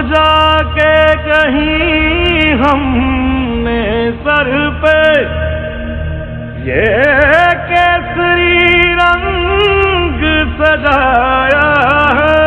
जाके कहीं हमने सर पे ये केसरी रंग सजाया है।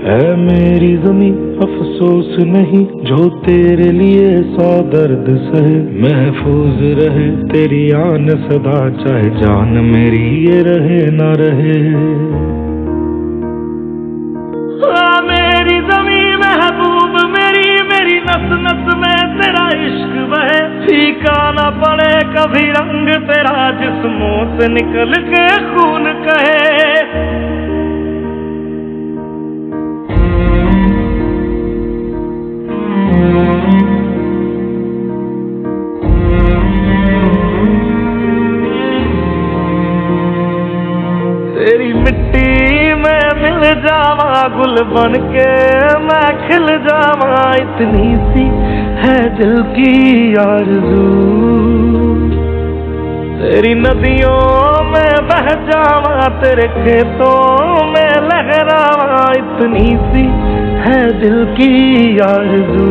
है मेरी ज़मीं अफसोस नहीं जो तेरे लिए 100 दर्द सहे, महफूज रहे तेरी आन सदा चाहे जान मेरी ये रहे ना रहे। मेरी ज़मीं महबूब मेरी, मेरी नस नस में तेरा इश्क बहे, फीका ना पड़े कभी रंग तेरा जिस्मों से निकल के खून कहे। तेरी मिट्टी में मिल जावा गुल बन के मैं खिल जावा, इतनी सी है दिल की आरज़ू। तेरी नदियों में बह जावा तेरे खेतों में लहरावा, इतनी सी है दिल की आरज़ू।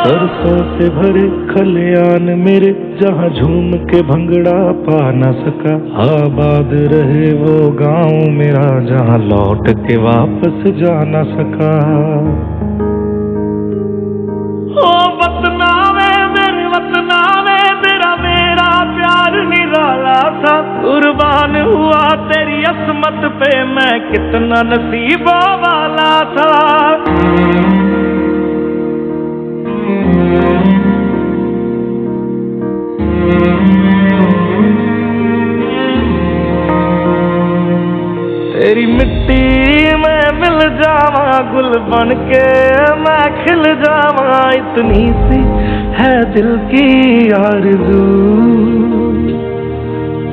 सरसों से भरे खलियान मेरे जहाँ झूम के भंगड़ा पा न सका, आबाद रहे वो गांव मेरा जहाँ लौट के वापस जा न सका। ओ वतना में मेरे वतना में तेरा मेरा प्यार निराला था, कुर्बान हुआ तेरी असमत पे मैं कितना नसीबों वाला था। तेरी मिट्टी में मिल जावा गुल बन के मैं खिल जावा, इतनी सी है दिल की आरज़ू।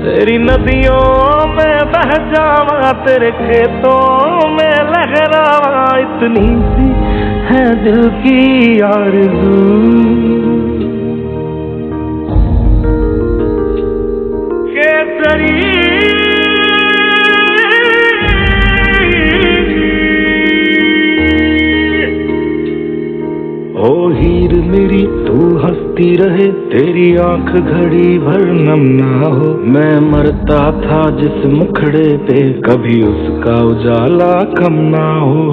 तेरी नदियों में बह जावा तेरे खेतों में लहरावा, इतनी सी है दिल की आरज़ू। केसरी ओ हीर मेरी तू हंसती रहे, तेरी आंख घड़ी भर नम ना हो, मैं मरता था जिस मुखड़े पे कभी उसका उजाला कम ना हो।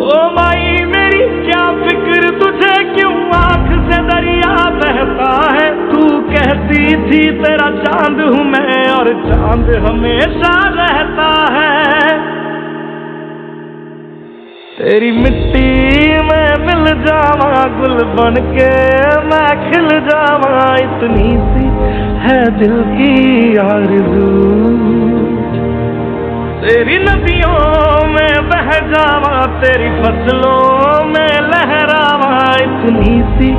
ओ माई मेरी क्या फिक्र तुझे क्यों आंख से दरिया बहता है, तू कहती थी तेरा चांद हूँ मैं और चांद हमेशा रहता है। तेरी मिट्टी में मिल जावा गुल बन के मैं खिल जावा, इतनी सी है दिल की आरज़ू। तेरी नदियों में बह जावा तेरी फसलों में लहरावा, इतनी सी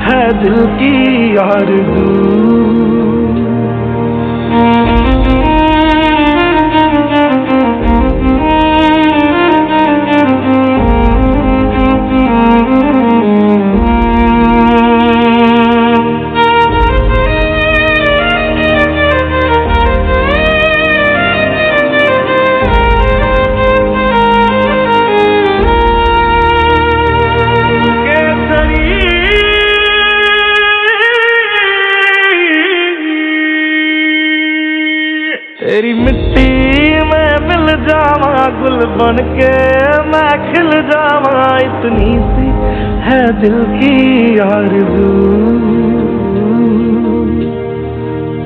है दिल की आरज़ू। केसरी गुल बन के मैं खिल जावा, इतनी सी है दिल की आरज़ू।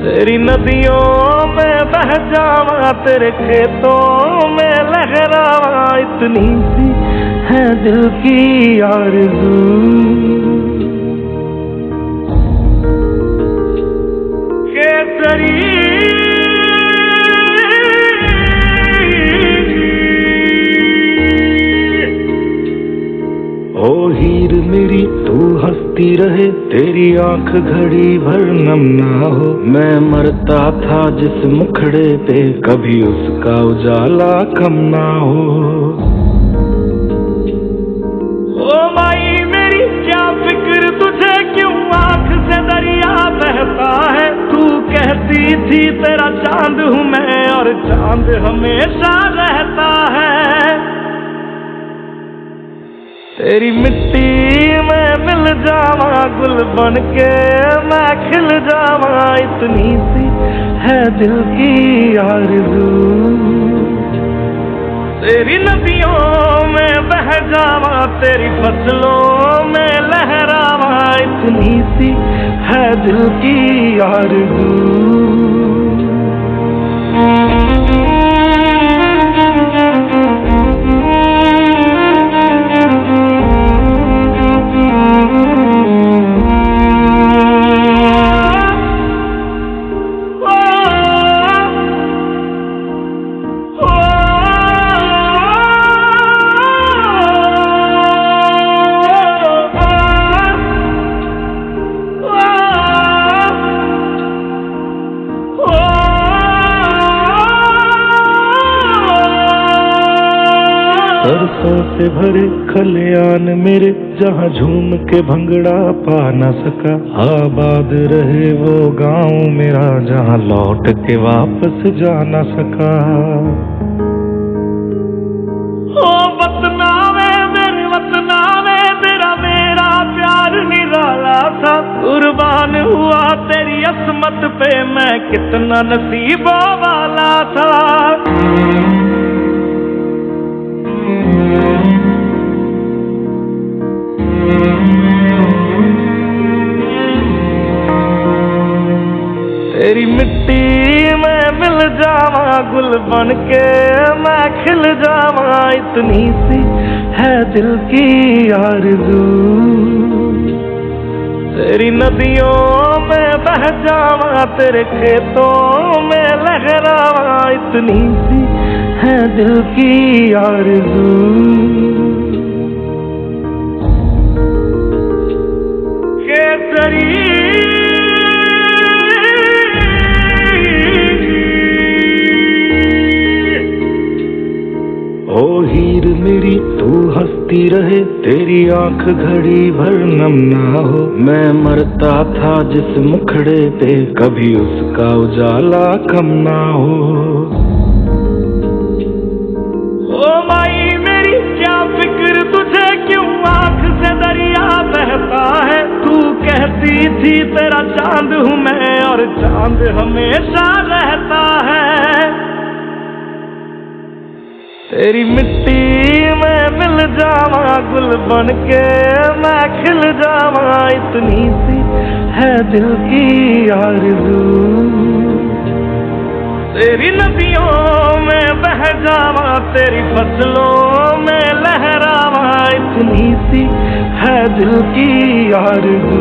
तेरी नदियों में बह जावा, तेरे खेतों में लहरावा, इतनी सी है दिल की आरज़ू। केसरी ओ हीर मेरी तू हंसती रहे, तेरी आंख घड़ी भर नम ना हो। मैं मरता था जिस मुखड़े पे, कभी उसका उजाला कम ना हो। ओ माई मेरी क्या फिक्र तुझे, क्यों आंख से दरिया बहता है। तू कहती थी तेरा चांद हूँ मैं, और चांद हमेशा रहता है। तेरी मिट्टी में मिल जावा, गुल बन के मैं खिल जावा, इतनी सी है दिल की आरज़ू। तेरी नदियों में बह जावा, तेरी फसलों में लहरावा, इतनी सी है दिल की आरज़ू। सरसों से भरे खलियान मेरे, जहाँ झूम के भंगड़ा पा न सका। आबाद रहे वो गांव मेरा, जहाँ लौट के वापस जा न सका। ओ वतना वे मेरे वतना वे, तेरा मेरा प्यार निराला था। कुर्बान हुआ तेरी असमत पे, मैं कितना नसीबों वाला था। तेरी मिट्टी में मिल जावा, गुल बन के मैं खिल जावा, इतनी सी है दिल की आरज़ू। तेरी नदियों में बह जावा, तेरे खेतों में लहरावा, इतनी सी है दिल की आरज़ू। केसरी ओ हीर मेरी तू हंसती रहे, तेरी आंख घड़ी भर नम ना हो। मैं मरता था जिस मुखड़े पे, कभी उसका उजाला कम ना हो। ओ माई मेरी क्या फिक्र तुझे, क्यों आंख से दरिया बहता है। तू कहती थी तेरा चांद हूँ मैं, और चांद हमेशा रहता है। तेरी मिट्टी में मिल जावा, गुल बन के मैं खिल जावा, इतनी सी है दिल की आरज़ू। तेरी नदियों में बह जावा, तेरी फसलों में लहरावा, इतनी सी है दिल की आरज़ू।